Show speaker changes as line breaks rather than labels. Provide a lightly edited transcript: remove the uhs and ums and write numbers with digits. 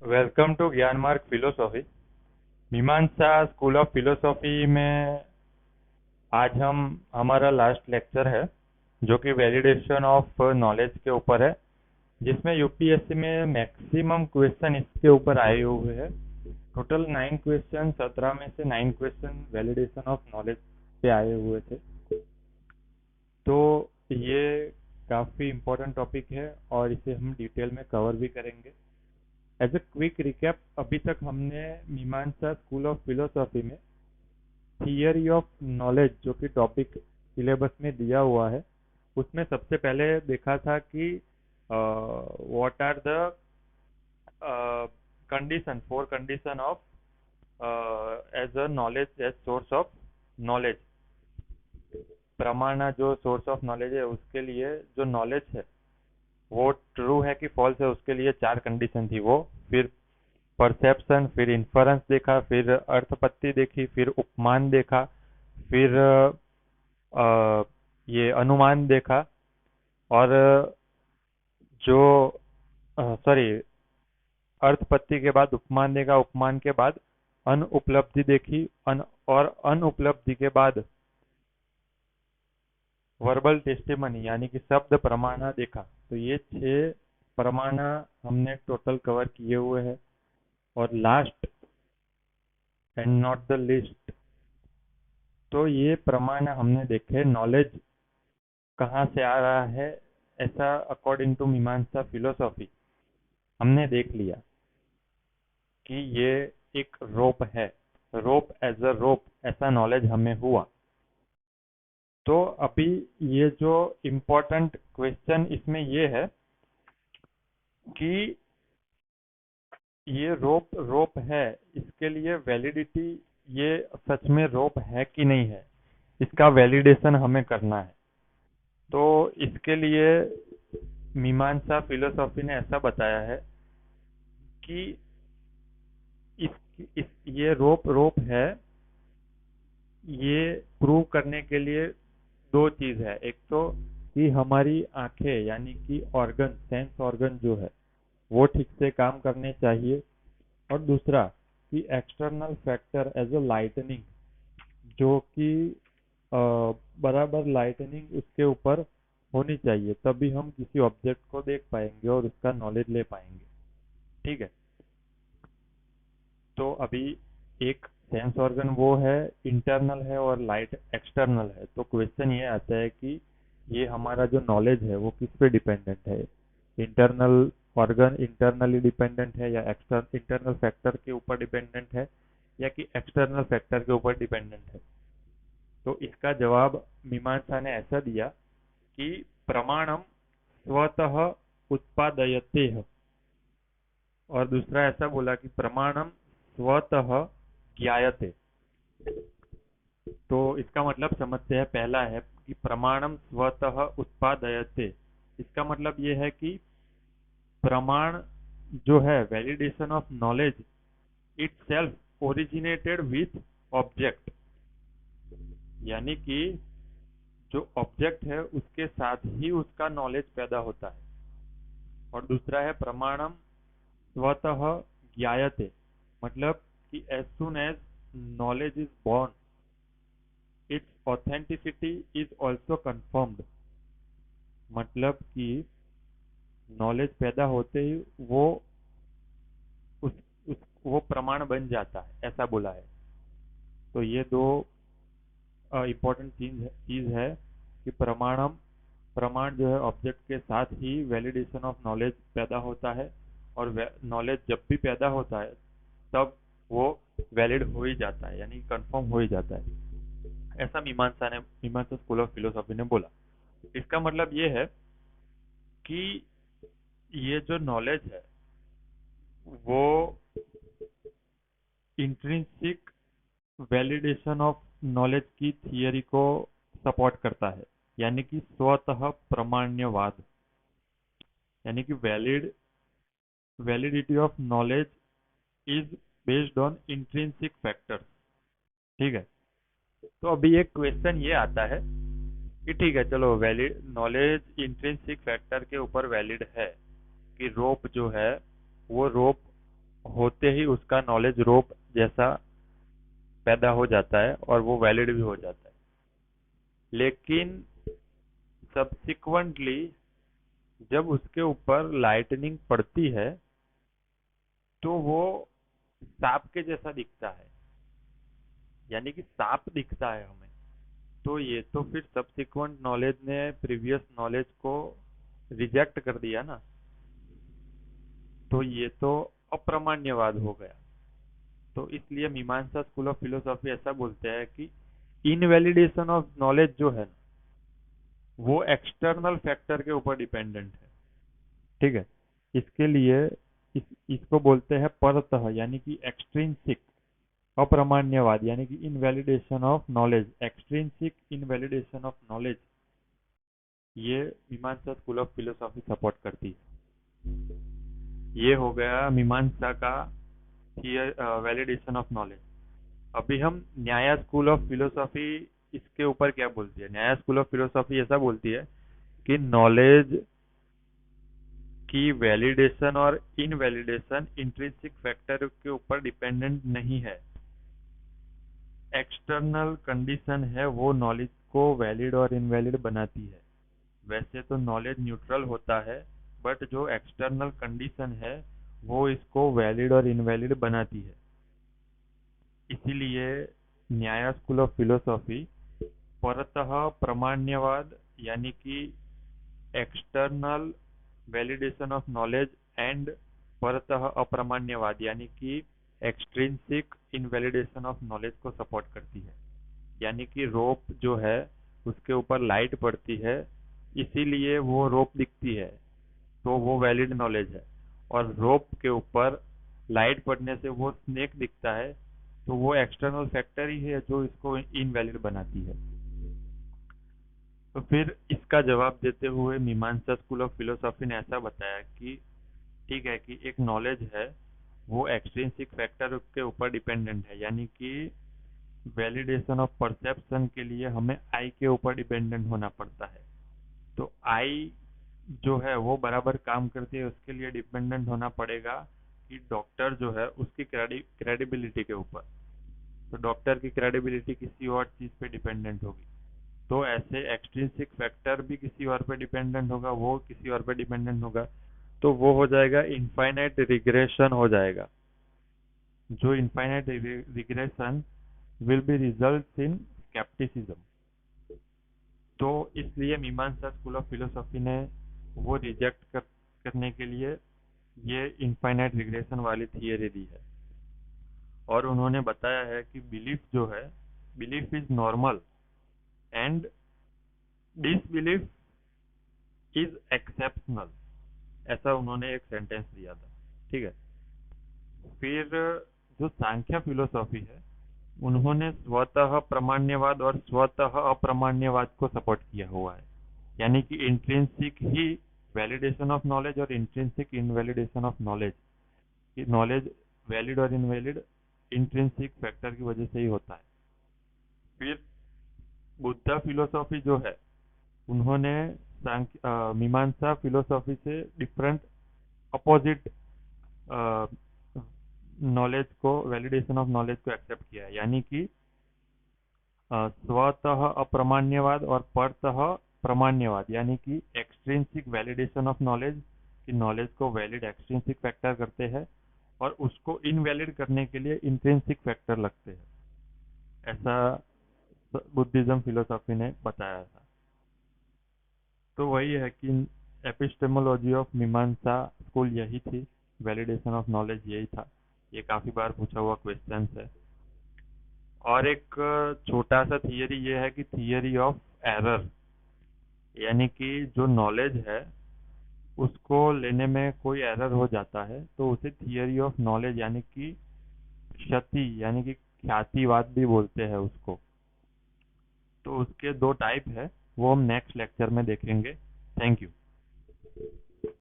Welcome to ज्ञान मार्ग philosophy. मीमांसा स्कूल ऑफ फिलोसॉफी में आज हम हमारा लास्ट लेक्चर है जो कि वैलिडेशन ऑफ नॉलेज के ऊपर है, जिसमें यूपीएससी में मैक्सिमम क्वेश्चन इसके ऊपर आए हुए हैं। टोटल 9 क्वेश्चन, 17 में से 9 क्वेश्चन वैलिडेशन ऑफ नॉलेज पे आए हुए थे। तो ये काफ़ी इम्पोर्टेंट टॉपिक है और इसे हम डिटेल में कवर भी करेंगे। एज ए क्विक रिकैप, अभी तक हमने मीमांसा स्कूल ऑफ फिलोसॉफी में थियरी ऑफ नॉलेज जो कि टॉपिक सिलेबस में दिया हुआ है, उसमें सबसे पहले देखा था कि what are the condition, four condition of as a knowledge as source of knowledge. प्रमाण जो सोर्स ऑफ नॉलेज है उसके लिए जो नॉलेज है वो ट्रू है कि फॉल्स है, उसके लिए 4 कंडीशन थी वो। फिर परसेप्शन, फिर इन्फरेंस देखा, फिर अर्थपत्ति देखी, फिर उपमान देखा, फिर ये अनुमान देखा, और जो सॉरी अर्थपत्ति के बाद उपमान देखा, उपमान के बाद अनुपलब्धि देखी, और अनुपलब्धि के बाद वर्बल टेस्टिमनी यानी कि शब्द प्रमाणा देखा। तो ये 6 प्रमाणा हमने टोटल कवर किए हुए हैं। और last and not the list, तो ये प्रमाण हमने देखे नॉलेज कहाँ से आ रहा है, ऐसा अकॉर्डिंग टू मीमांसा फिलोसॉफी हमने देख लिया कि ये एक रोप है। रोप एज अ रोप, ऐसा नॉलेज हमें हुआ। तो अभी ये जो इम्पोर्टेंट क्वेश्चन इसमें ये है कि ये रोप रोप है, इसके लिए वैलिडिटी, ये सच में रोप है कि नहीं है, इसका वैलिडेशन हमें करना है। तो इसके लिए मीमांसा फिलोसॉफी ने ऐसा बताया है कि इस ये रोप रोप है, ये प्रूव करने के लिए दो चीज है। एक तो कि हमारी आंखें यानी कि ऑर्गन, सेंस ऑर्गन जो है वो ठीक से काम करने चाहिए, और दूसरा कि external factor as a lightning, जो कि बराबर लाइटनिंग उसके ऊपर होनी चाहिए, तभी हम किसी ऑब्जेक्ट को देख पाएंगे और उसका नॉलेज ले पाएंगे। ठीक है। तो अभी एक सेंस ऑर्गन वो है इंटरनल है और लाइट एक्सटर्नल है। तो क्वेश्चन ये आता है कि ये हमारा जो नॉलेज है वो किस पे डिपेंडेंट है, इंटरनल ऑर्गन इंटरनली डिपेंडेंट है या इंटरनल फैक्टर के ऊपर डिपेंडेंट है या कि एक्सटर्नल फैक्टर के ऊपर डिपेंडेंट है। तो इसका जवाब मीमांसा ने ऐसा दिया कि प्रमाणम स्वतः उत्पादयते, और दूसरा ऐसा बोला कि प्रमाणम स्वतः ज्ञायते। तो इसका मतलब समझते हैं। पहला है कि प्रमाणम स्वतः उत्पादयते, इसका मतलब ये है कि प्रमाण जो है validation of knowledge it self originated with object, यानी कि जो ऑब्जेक्ट है उसके साथ ही उसका नॉलेज पैदा होता है। और दूसरा है प्रमाणम स्वतः ज्ञायते, मतलब कि as soon as knowledge is born its authenticity is also confirmed, मतलब कि नॉलेज पैदा होते ही उस, वो प्रमाण बन जाता है, ऐसा बोला है। तो ये दो इम्पोर्टेंट चीज है कि प्रमाण जो है ऑब्जेक्ट के साथ ही वैलिडेशन ऑफ नॉलेज पैदा होता है, और नॉलेज जब भी पैदा होता है तब वो वैलिड हो ही जाता है, यानी कंफर्म हो ही जाता है। ऐसा मीमांसा स्कूल ऑफ फिलोसॉफी ने बोला। इसका मतलब ये है कि ये जो नॉलेज है वो इंट्रिंसिक वैलिडेशन ऑफ नॉलेज की थियरी को सपोर्ट करता है, यानी कि स्वतः प्रमाण्यवाद, यानी कि validity of knowledge is based on intrinsic factors. ठीक है। तो अभी एक क्वेश्चन ये आता है कि ठीक है, चलो वैलिड नॉलेज इंट्रिंसिक फैक्टर के ऊपर वैलिड है कि रोप जो है वो रोप होते ही उसका नॉलेज रोप जैसा पैदा हो जाता है और वो वैलिड भी हो जाता है। लेकिन सब्सिक्वेंटली जब उसके ऊपर लाइटनिंग पड़ती है तो वो सांप के जैसा दिखता है, यानी कि सांप दिखता है हमें। तो ये तो फिर सब्सिक्वेंट नॉलेज ने प्रीवियस नॉलेज को रिजेक्ट कर दिया ना, तो ये तो अप्रामाण्यवाद हो गया। तो इसलिए मीमांसा स्कूल ऑफ फिलोसॉफी ऐसा बोलते हैं कि इनवैलिडेशन ऑफ नॉलेज जो है वो एक्सटर्नल फैक्टर के ऊपर डिपेंडेंट है। ठीक है, इसके लिए इसको बोलते हैं परतः, यानी कि एक्सट्रिंसिक अप्रामाण्यवाद, यानी कि invalidation of knowledge, extrinsic invalidation of knowledge. ये मीमांसा स्कूल ऑफ फिलोसॉफी सपोर्ट करती है। ये हो गया मीमांसा का वैलिडेशन ऑफ नॉलेज। अभी हम न्याय स्कूल ऑफ फिलोसॉफी इसके ऊपर क्या बोलती है। न्याय स्कूल ऑफ फिलोसॉफी ऐसा बोलती है कि नॉलेज की वैलिडेशन और इनवैलिडेशन इंट्रिंसिक फैक्टर के ऊपर डिपेंडेंट नहीं है। एक्सटर्नल कंडीशन है वो नॉलेज को वैलिड और इनवैलिड बनाती है। वैसे तो नॉलेज न्यूट्रल होता है, बट जो एक्सटर्नल कंडीशन है वो इसको वैलिड और इनवैलिड बनाती है। इसीलिए न्याय स्कूल ऑफ फिलोसॉफी परतः प्रामाण्यवाद, यानी कि external validation of knowledge, and परतः अप्रामाण्यवाद यानी कि एक्सट्रिंसिक इनवैलिडेशन ऑफ नॉलेज को सपोर्ट करती है। यानी कि रोप जो है उसके ऊपर लाइट पड़ती है, इसीलिए वो रोप दिखती है, तो वो वैलिड नॉलेज है। और रोप के ऊपर लाइट पड़ने से वो स्नेक दिखता है, तो वो एक्सटर्नल फैक्टर ही है जो इसको इनवैलिड बनाती है। तो फिर इसका जवाब देते हुए मीमांसा स्कूल ऑफ फिलोसॉफी ने ऐसा बताया कि ठीक है कि एक नॉलेज है वो एक्सट्रिंसिक फैक्टर के ऊपर डिपेंडेंट है, यानी कि वैलिडेशन ऑफ परसेप्शन के लिए हमें आई के ऊपर डिपेंडेंट होना पड़ता है। तो आई जो है वो बराबर काम करती है, उसके लिए डिपेंडेंट होना पड़ेगा कि डॉक्टर जो है उसकी क्रेडिबिलिटी के ऊपर। तो डॉक्टर की क्रेडिबिलिटी किसी और चीज पे डिपेंडेंट होगी, तो ऐसे एक्सट्रिंसिक फैक्टर भी किसी और पे डिपेंडेंट होगा, वो किसी और पे डिपेंडेंट होगा, तो वो हो जाएगा इनफाइनाइट रिग्रेशन हो जाएगा। जो infinite regression will be result in scepticism. तो इसलिए मीमांसा स्कूल ऑफ फिलोसॉफी ने वो रिजेक्ट करने के लिए ये इनफाइनाइट रिग्रेशन वाली थियरी दी है। और उन्होंने बताया है कि बिलीफ जो है, belief is normal and disbelief is exceptional, ऐसा उन्होंने एक सेंटेंस दिया था। ठीक है, फिर जो सांख्य फिलोसॉफी है उन्होंने स्वतः प्रामाण्यवाद और स्वतः अप्रामाण्यवाद को सपोर्ट किया हुआ है, यानी कि इंट्रिंसिक ही वैलिडेशन ऑफ नॉलेज और intrinsic invalidation of knowledge. Knowledge valid और इनवैलिड इंट्रिंसिक फैक्टर की वजह से ही होता है। फिर बुद्धा फिलोसॉफी जो है उन्होंने मीमांसा फिलोसॉफी से डिफरेंट अपोजिट नॉलेज को, वैलिडेशन ऑफ नॉलेज को एक्सेप्ट किया है, यानी कि स्वतः अप्रामाण्यवाद और परतः प्रामाण्यवाद, यानी कि एक्सट्रिंसिक वैलिडेशन ऑफ नॉलेज, कि नॉलेज को वैलिड एक्सट्रिंसिक फैक्टर करते हैं और उसको इनवैलिड करने के लिए इंट्रिंसिक फैक्टर लगते हैं। ऐसा बुद्धिज्म फिलोसॉफी ने बताया था। तो वही है कि एपिस्टेमोलॉजी ऑफ मीमांसा स्कूल यही थी, वैलिडेशन ऑफ नॉलेज यही था। ये काफी बार पूछा हुआ क्वेश्चन है। और एक छोटा सा थियरी ये है कि थियरी ऑफ एरर, यानी कि जो नॉलेज है उसको लेने में कोई एरर हो जाता है तो उसे थियरी ऑफ नॉलेज यानी कि क्षति यानी कि ख्यातिवाद भी बोलते हैं उसको। तो उसके दो टाइप है, वो हम नेक्स्ट लेक्चर में देखेंगे। Thank you.